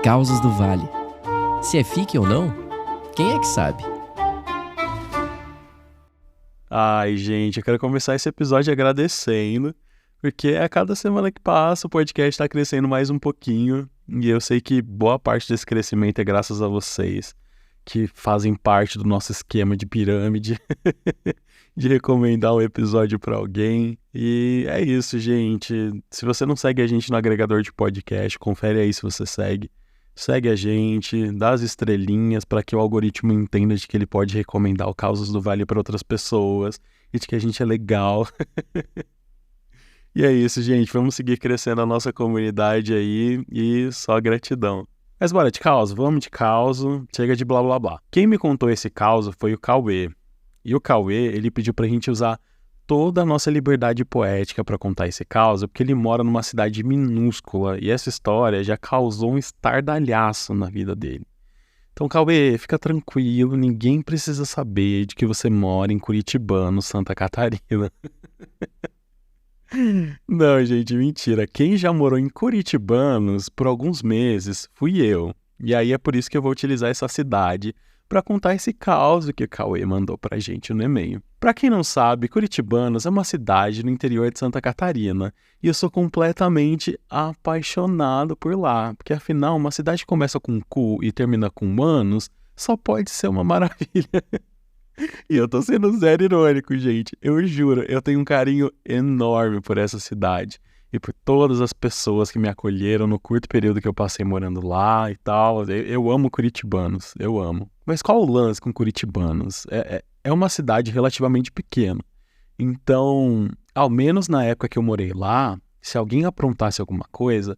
Causos do Vale. Se é fique ou não, quem é que sabe? Ai, gente, eu quero começar esse episódio agradecendo, porque a cada semana que passa o podcast está crescendo mais um pouquinho, e eu sei que boa parte desse crescimento é graças a vocês, que fazem parte do nosso esquema de pirâmide, de recomendar um episódio para alguém. E é isso, gente. Se você não segue a gente no agregador de podcast, confere aí se você segue. Segue a gente, dá as estrelinhas para que o algoritmo entenda de que ele pode recomendar o Causos do Vale para outras pessoas e de que a gente é legal. E é isso, gente. Vamos seguir crescendo a nossa comunidade aí e só gratidão. Mas bora de causa? Vamos de causa. Chega de blá blá blá. Quem me contou esse causa foi o Cauê. E o Cauê, ele pediu pra gente usar toda a nossa liberdade poética para contar esse caso, porque ele mora numa cidade minúscula e essa história já causou um estardalhaço na vida dele. Então, Cauê, fica tranquilo, ninguém precisa saber de que você mora em Curitibano, Santa Catarina. Não, gente, mentira. Quem já morou em Curitibanos por alguns meses fui eu. E aí é por isso que eu vou utilizar essa cidade para contar esse caos que o Cauê mandou pra gente no e-mail. Pra quem não sabe, Curitibanos é uma cidade no interior de Santa Catarina e eu sou completamente apaixonado por lá, porque afinal uma cidade que começa com cu e termina com manos só pode ser uma maravilha. E eu tô sendo zero irônico, gente. Eu juro, eu tenho um carinho enorme por essa cidade e por todas as pessoas que me acolheram no curto período que eu passei morando lá e tal. Eu amo Curitibanos, eu amo. Mas qual o lance com Curitibanos? É uma cidade relativamente pequena. Então, ao menos na época que eu morei lá, se alguém aprontasse alguma coisa,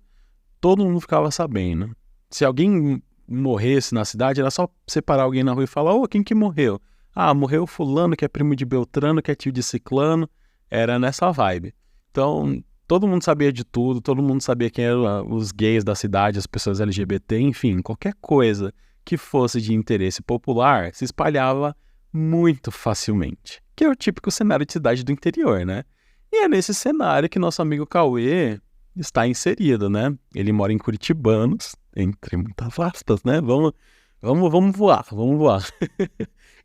todo mundo ficava sabendo. Se alguém morresse na cidade, era só separar alguém na rua e falar: ô, quem que morreu? Ah, morreu fulano, que é primo de Beltrano, que é tio de Ciclano. Era nessa vibe. Então, todo mundo sabia de tudo, todo mundo sabia quem eram os gays da cidade, as pessoas LGBT, enfim, qualquer coisa que fosse de interesse popular se espalhava muito facilmente. Que é o típico cenário de cidade do interior, né? E é nesse cenário que nosso amigo Cauê está inserido, né? Ele mora em Curitibanos, entre muitas aspas, né? Vamos voar, vamos voar.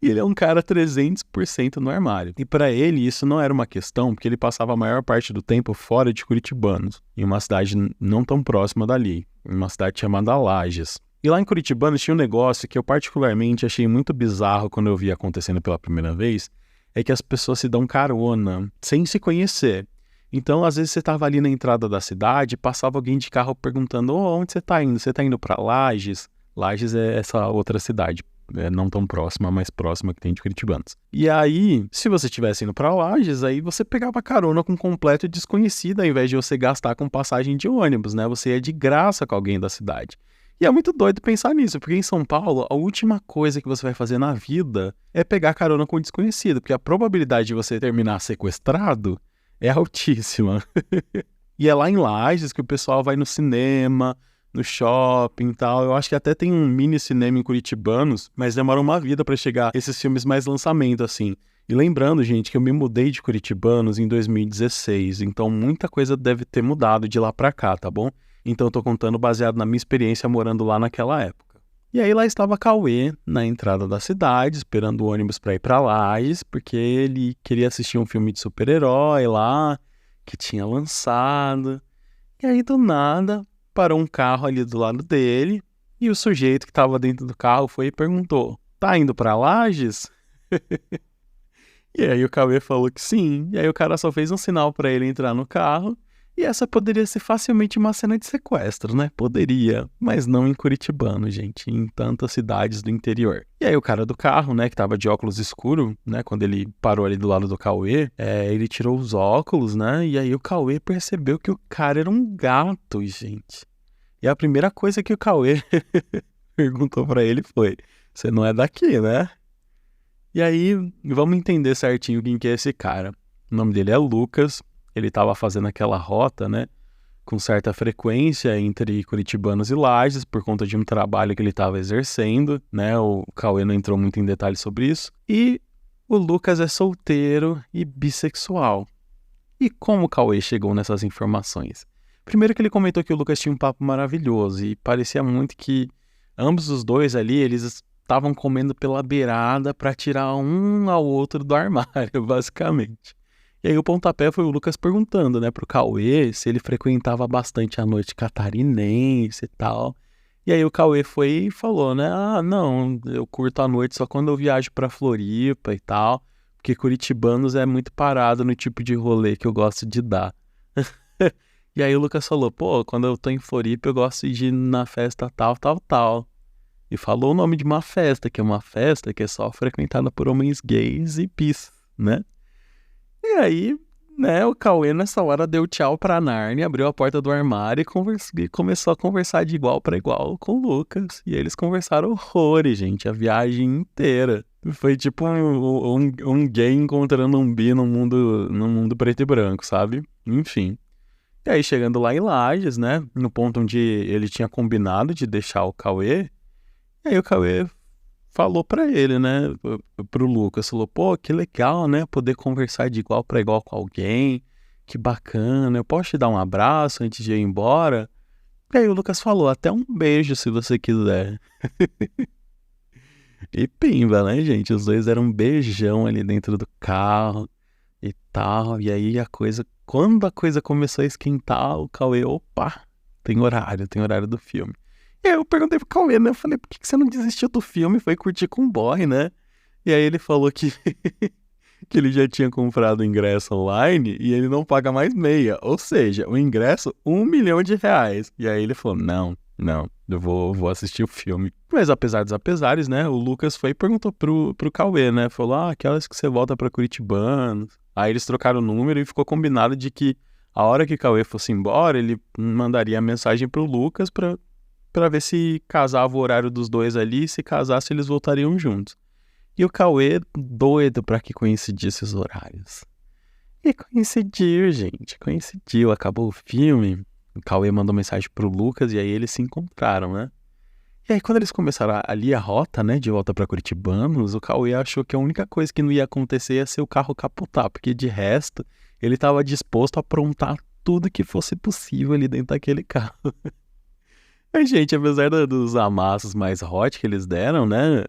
E ele é um cara 300% no armário. E pra ele isso não era uma questão, porque ele passava a maior parte do tempo fora de Curitibanos, em uma cidade não tão próxima dali, em uma cidade chamada Lages. E lá em Curitibanos tinha um negócio que eu particularmente achei muito bizarro quando eu vi acontecendo pela primeira vez, é que as pessoas se dão carona, sem se conhecer. Então, às vezes você tava ali na entrada da cidade, passava alguém de carro perguntando: ô, onde você tá indo? Você tá indo pra Lages? Lages é essa outra cidade, não tão próxima, mais próxima que tem de Curitibanos. E aí, se você estivesse indo pra Lages, aí você pegava carona com um completo desconhecido, ao invés de você gastar com passagem de ônibus, né? Você ia de graça com alguém da cidade. E é muito doido pensar nisso, porque em São Paulo, a última coisa que você vai fazer na vida é pegar carona com um desconhecido, porque a probabilidade de você terminar sequestrado é altíssima. E é lá em Lages que o pessoal vai no cinema, no shopping e tal. Eu acho que até tem um mini cinema em Curitibanos, mas demora uma vida pra chegar esses filmes mais lançamento, assim. E lembrando, gente, que eu me mudei de Curitibanos em 2016, então muita coisa deve ter mudado de lá pra cá, tá bom? Então eu tô contando baseado na minha experiência morando lá naquela época. E aí lá estava Cauê, na entrada da cidade, esperando o ônibus pra ir pra Lages, porque ele queria assistir um filme de super-herói lá, que tinha lançado. E aí do nada parou um carro ali do lado dele e o sujeito que estava dentro do carro foi e perguntou: tá indo pra Lages? E aí o Cauê falou que sim. E aí o cara só fez um sinal pra ele entrar no carro. E essa poderia ser facilmente uma cena de sequestro, né? Poderia, mas não em Curitibano, gente, em tantas cidades do interior. E aí o cara do carro, né, que tava de óculos escuro, né, quando ele parou ali do lado do Cauê, ele tirou os óculos, né, e aí o Cauê percebeu que o cara era um gato, gente. E a primeira coisa que o Cauê perguntou pra ele foi: você não é daqui, né? E aí, vamos entender certinho quem que é esse cara. O nome dele é Lucas. Ele estava fazendo aquela rota, né, com certa frequência entre Curitibanos e Lages, por conta de um trabalho que ele estava exercendo, né, o Cauê não entrou muito em detalhes sobre isso. E o Lucas é solteiro e bissexual. E como o Cauê chegou nessas informações? Primeiro que ele comentou que o Lucas tinha um papo maravilhoso e parecia muito que ambos os dois ali, eles estavam comendo pela beirada pra tirar um ao outro do armário, basicamente. E aí o pontapé foi o Lucas perguntando, né, pro Cauê se ele frequentava bastante a noite catarinense e tal. E aí o Cauê foi e falou, né, não, eu curto a noite só quando eu viajo pra Floripa e tal, porque Curitibanos é muito parado no tipo de rolê que eu gosto de dar. E aí o Lucas falou, pô, quando eu tô em Floripa eu gosto de ir na festa tal, tal, tal. E falou o nome de uma festa, que é uma festa que é só frequentada por homens gays e bis, né? E aí, né, o Cauê nessa hora deu tchau pra Narnia, abriu a porta do armário e começou a conversar de igual pra igual com o Lucas. E eles conversaram horrores, gente, a viagem inteira. Foi tipo um gay encontrando um bi no mundo preto e branco, sabe? Enfim. E aí, chegando lá em Lages, né, no ponto onde ele tinha combinado de deixar o Cauê, e aí o Cauê falou pra ele, né, pro Lucas, falou, pô, que legal, né, poder conversar de igual pra igual com alguém, que bacana, eu posso te dar um abraço antes de ir embora? E aí o Lucas falou, até um beijo se você quiser. E pimba, né, gente, os dois deram um beijão ali dentro do carro e tal, e aí quando a coisa começou a esquentar, o Cauê, opa, tem horário do filme. E aí eu perguntei pro Cauê, né? Eu falei, por que você não desistiu do filme? Foi curtir com o boy, né? E aí ele falou que, que ele já tinha comprado o ingresso online e ele não paga mais meia. Ou seja, o ingresso, R$ 1 milhão. E aí ele falou, não, eu vou assistir o filme. Mas apesar dos apesares, né? O Lucas foi e perguntou pro Cauê, né? Falou, que horas que você volta pra Curitibanos? Aí eles trocaram o número e ficou combinado de que a hora que o Cauê fosse embora, ele mandaria a mensagem pro Lucas pra ver se casava o horário dos dois ali, e se casasse eles voltariam juntos. E o Cauê doido pra que coincidisse os horários. E coincidiu, gente, coincidiu. Acabou o filme, o Cauê mandou mensagem pro Lucas e aí eles se encontraram, né? E aí quando eles começaram ali a rota, né, de volta pra Curitibanos, o Cauê achou que a única coisa que não ia acontecer ia ser o carro capotar, porque de resto ele estava disposto a aprontar tudo que fosse possível ali dentro daquele carro. Mas, gente, apesar dos amassos mais hot que eles deram, né?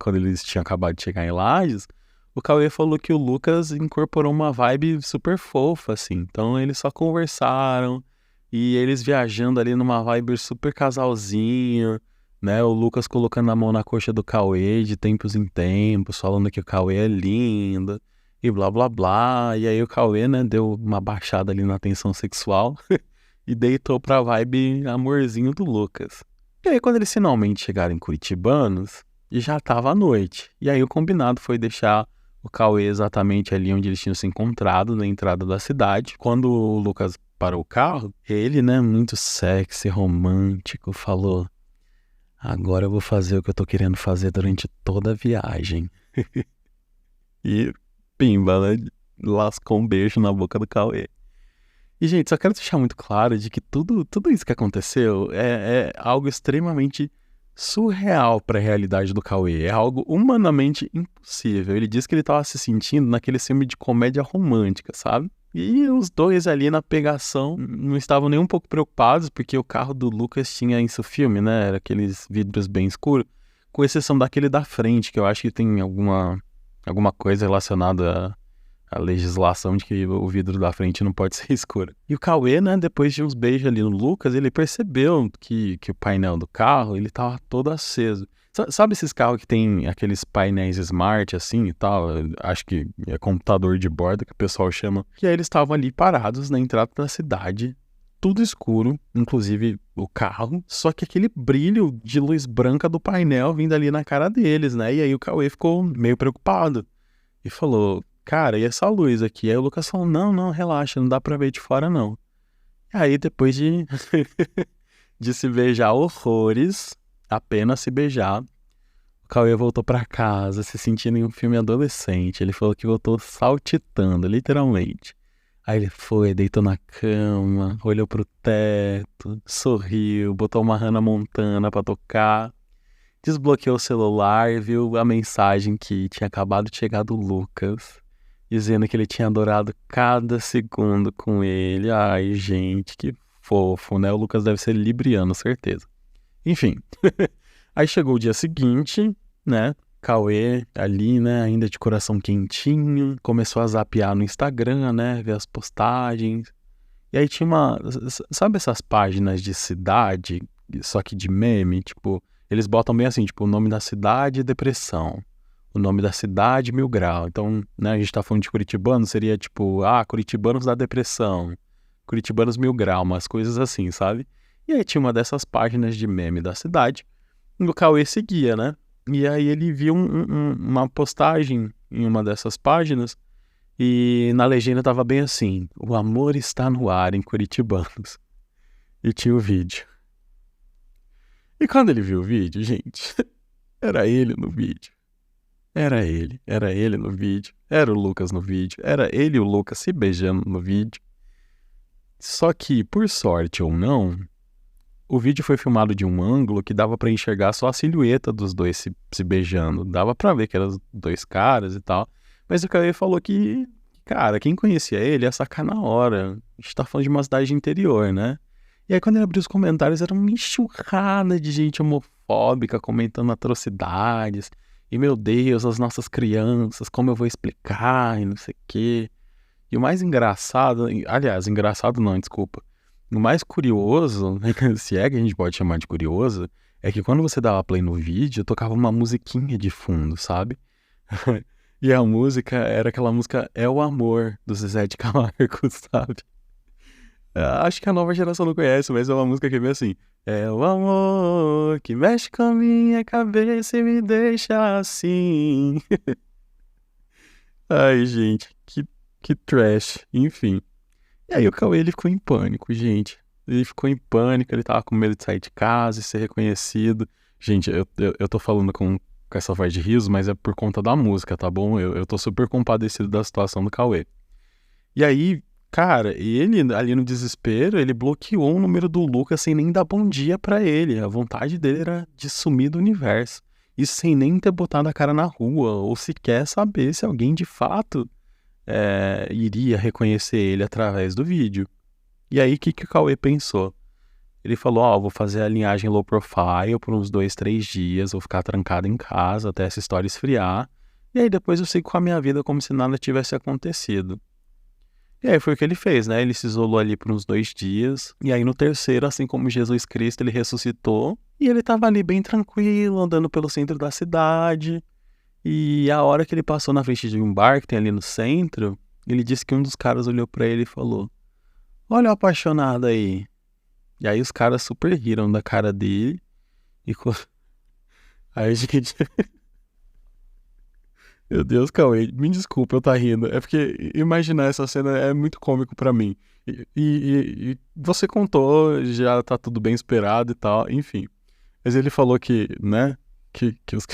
Quando eles tinham acabado de chegar em Lages, o Cauê falou que o Lucas incorporou uma vibe super fofa, assim. Então, eles só conversaram e eles viajando ali numa vibe super casalzinho, né? O Lucas colocando a mão na coxa do Cauê de tempos em tempos, falando que o Cauê é lindo e blá, blá, blá. E aí o Cauê, né, deu uma baixada ali na tensão sexual e deitou pra vibe amorzinho do Lucas. E aí, quando eles finalmente chegaram em Curitibanos, já tava à noite. E aí, o combinado foi deixar o Cauê exatamente ali onde eles tinham se encontrado, na entrada da cidade. Quando o Lucas parou o carro, ele, né, muito sexy, romântico, falou: agora eu vou fazer o que eu tô querendo fazer durante toda a viagem. E pimba, né? Lascou um beijo na boca do Cauê. E, gente, só quero deixar muito claro de que tudo isso que aconteceu é algo extremamente surreal para a realidade do Cauê. É algo humanamente impossível. Ele disse que ele estava se sentindo naquele filme de comédia romântica, sabe? E os dois ali na pegação não estavam nem um pouco preocupados, porque o carro do Lucas tinha isso filme, né? Era aqueles vidros bem escuros, com exceção daquele da frente, que eu acho que tem alguma coisa relacionada a legislação de que o vidro da frente não pode ser escuro. E o Cauê, né, depois de uns beijos ali no Lucas, ele percebeu que o painel do carro, ele tava todo aceso. Sabe esses carros que tem aqueles painéis smart assim e tal? Acho que é computador de bordo que o pessoal chama. E aí eles estavam ali parados na entrada da cidade, tudo escuro, inclusive o carro, só que aquele brilho de luz branca do painel vindo ali na cara deles, né? E aí o Cauê ficou meio preocupado e falou: cara, e essa luz aqui? Aí o Lucas falou, não, relaxa, não dá pra ver de fora, não. E aí, depois de, de se beijar horrores, apenas se beijar, o Cauê voltou pra casa, se sentindo em um filme adolescente. Ele falou que voltou saltitando, literalmente. Aí ele foi, deitou na cama, olhou pro teto, sorriu, botou uma Hannah Montana pra tocar, desbloqueou o celular e viu a mensagem que tinha acabado de chegar do Lucas. dizendo que ele tinha adorado cada segundo com ele. Ai, gente, que fofo, né? O Lucas deve ser libriano, certeza. Enfim, aí chegou o dia seguinte, né? Cauê ali, né? Ainda de coração quentinho, começou a zapear no Instagram, né? Ver as postagens. E aí tinha sabe essas páginas de cidade, só que de meme? Tipo, eles botam bem assim, tipo, o nome da cidade, depressão. O nome da cidade, Mil Grau. Então, né, a gente tá falando de curitibanos, seria tipo, curitibanos da depressão, curitibanos Mil Grau, umas coisas assim, sabe? E aí tinha uma dessas páginas de meme da cidade, e o Cauê seguia, né? E aí ele viu uma postagem em uma dessas páginas, e na legenda tava bem assim, o amor está no ar em curitibanos. E tinha o vídeo. E quando ele viu o vídeo, gente, era ele no vídeo. Era ele no vídeo, era o Lucas no vídeo, era ele e o Lucas se beijando no vídeo. Só que, por sorte ou não, o vídeo foi filmado de um ângulo que dava pra enxergar só a silhueta dos dois se beijando. Dava pra ver que eram os dois caras e tal. Mas o Cauê falou que, cara, quem conhecia ele ia sacar na hora. A gente tá falando de uma cidade interior, né? E aí quando ele abriu os comentários, era uma enxurrada de gente homofóbica comentando atrocidades. E, meu Deus, as nossas crianças, como eu vou explicar e não sei o quê. E o mais engraçado, aliás, engraçado não, desculpa. O mais curioso, se é que a gente pode chamar de curioso, é que quando você dava play no vídeo, tocava uma musiquinha de fundo, sabe? E a música era aquela música É o Amor, do Zezé de Camargo, sabe? Acho que a nova geração não conhece, mas é uma música que vem assim. É o amor que mexe com a minha cabeça e me deixa assim. Ai, gente, que trash. Enfim. E aí o Cauê, ele ficou em pânico, gente. Ele ficou em pânico, ele tava com medo de sair de casa e ser reconhecido. Gente, eu tô falando com essa voz de riso, mas é por conta da música, tá bom? Eu tô super compadecido da situação do Cauê. E aí, cara, ele ali no desespero, ele bloqueou o número do Lucas sem nem dar bom dia pra ele. A vontade dele era de sumir do universo. Isso sem nem ter botado a cara na rua, ou sequer saber se alguém de fato iria reconhecer ele através do vídeo. E aí, o que o Cauê pensou? Ele falou, vou fazer a linhagem low profile por uns 2, 3 dias, vou ficar trancado em casa até essa história esfriar, e aí depois eu sigo com a minha vida como se nada tivesse acontecido. E aí foi o que ele fez, né? Ele se isolou ali por uns 2 dias, e aí no terceiro, assim como Jesus Cristo, ele ressuscitou, e ele tava ali bem tranquilo, andando pelo centro da cidade, e a hora que ele passou na frente de um bar que tem ali no centro, ele disse que um dos caras olhou pra ele e falou, olha o apaixonado aí. E aí os caras super riram da cara dele, e aí, gente... Meu Deus, Cauê, me desculpa eu tá rindo. É porque imaginar essa cena é muito cômico pra mim. E você contou, já tá tudo bem esperado e tal, enfim. Mas ele falou que, né, que os,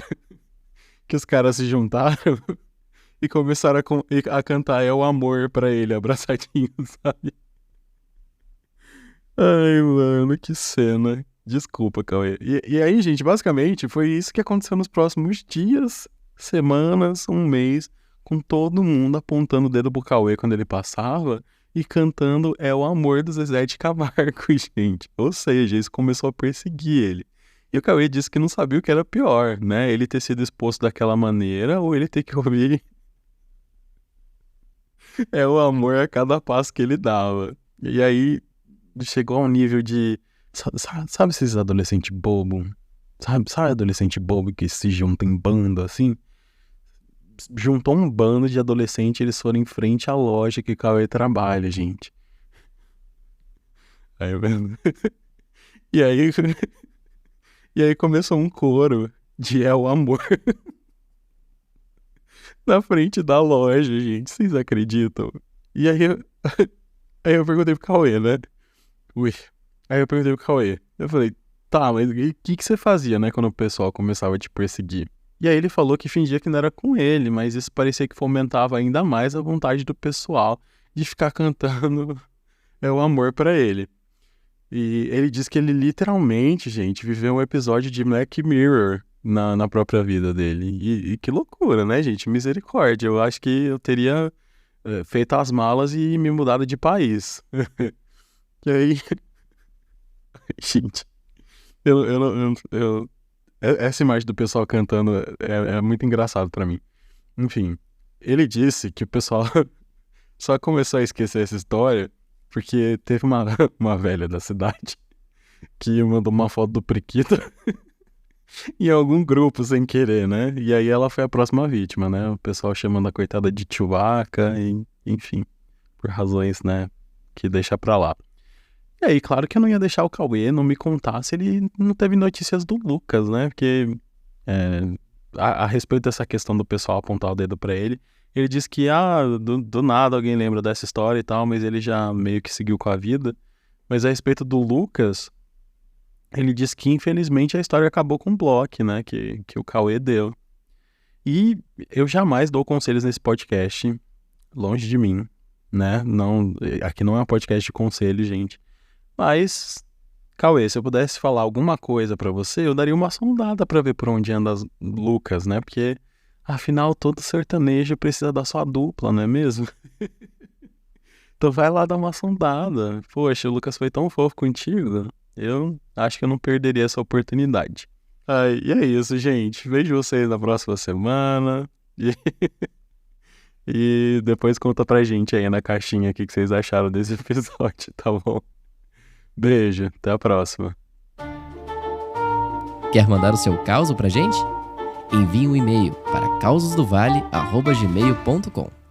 que os caras se juntaram e começaram a cantar É o Amor pra ele, abraçadinho, sabe? Ai, mano, que cena. Desculpa, Cauê. E aí, gente, basicamente foi isso que aconteceu nos próximos dias, semanas, um mês, com todo mundo apontando o dedo pro Cauê quando ele passava e cantando É o Amor do Zezé de Camargo, gente. Ou seja, isso começou a perseguir ele. E o Cauê disse que não sabia o que era pior, né? Ele ter sido exposto daquela maneira ou ele ter que ouvir É o Amor a cada passo que ele dava. E aí chegou a um nível de... Sabe esses adolescentes bobo? Sabe adolescente bobo que se junta em bando, assim? Juntou um bando de adolescente, eles foram em frente à loja que o Cauê trabalha, gente. Aí, e aí, e aí começou um coro de É o Amor na frente da loja, gente. Vocês acreditam? E aí, aí eu perguntei pro Cauê, né? Ui. Aí eu perguntei pro Cauê. Eu falei, tá, mas o que você fazia, né, quando o pessoal começava a te perseguir? E aí ele falou que fingia que não era com ele, mas isso parecia que fomentava ainda mais a vontade do pessoal de ficar cantando É o Amor pra ele. E ele disse que ele literalmente, gente, viveu um episódio de Black Mirror na própria vida dele. E que loucura, né, gente? Misericórdia. Eu acho que eu teria feito as malas e me mudado de país. E aí, gente, essa imagem do pessoal cantando é muito engraçado pra mim. Enfim, ele disse que o pessoal só começou a esquecer essa história porque teve uma velha da cidade que mandou uma foto do Priquito em algum grupo sem querer, né? E aí ela foi a próxima vítima, né? O pessoal chamando a coitada de Chewbacca, e, enfim, por razões, né, que deixa pra lá. E aí, claro que eu não ia deixar o Cauê não me contar se ele não teve notícias do Lucas, né? Porque a respeito dessa questão do pessoal apontar o dedo pra ele, ele disse que, do nada alguém lembra dessa história e tal, mas ele já meio que seguiu com a vida. Mas a respeito do Lucas, ele disse que infelizmente a história acabou com o bloco, né? Que o Cauê deu. E eu jamais dou conselhos nesse podcast, longe de mim, né? Não, aqui não é um podcast de conselho, gente. Mas, Cauê, se eu pudesse falar alguma coisa pra você, eu daria uma sondada pra ver por onde anda as Lucas, né? Porque, afinal, todo sertanejo precisa da sua dupla, não é mesmo? Então vai lá dar uma sondada. Poxa, o Lucas foi tão fofo contigo. Eu acho que eu não perderia essa oportunidade. E é isso, gente. Vejo vocês na próxima semana. E depois conta pra gente aí na caixinha o que vocês acharam desse episódio, tá bom? Beijo, até a próxima. Quer mandar o seu caos pra gente? Envie um e-mail para causosdovale@gmail.com.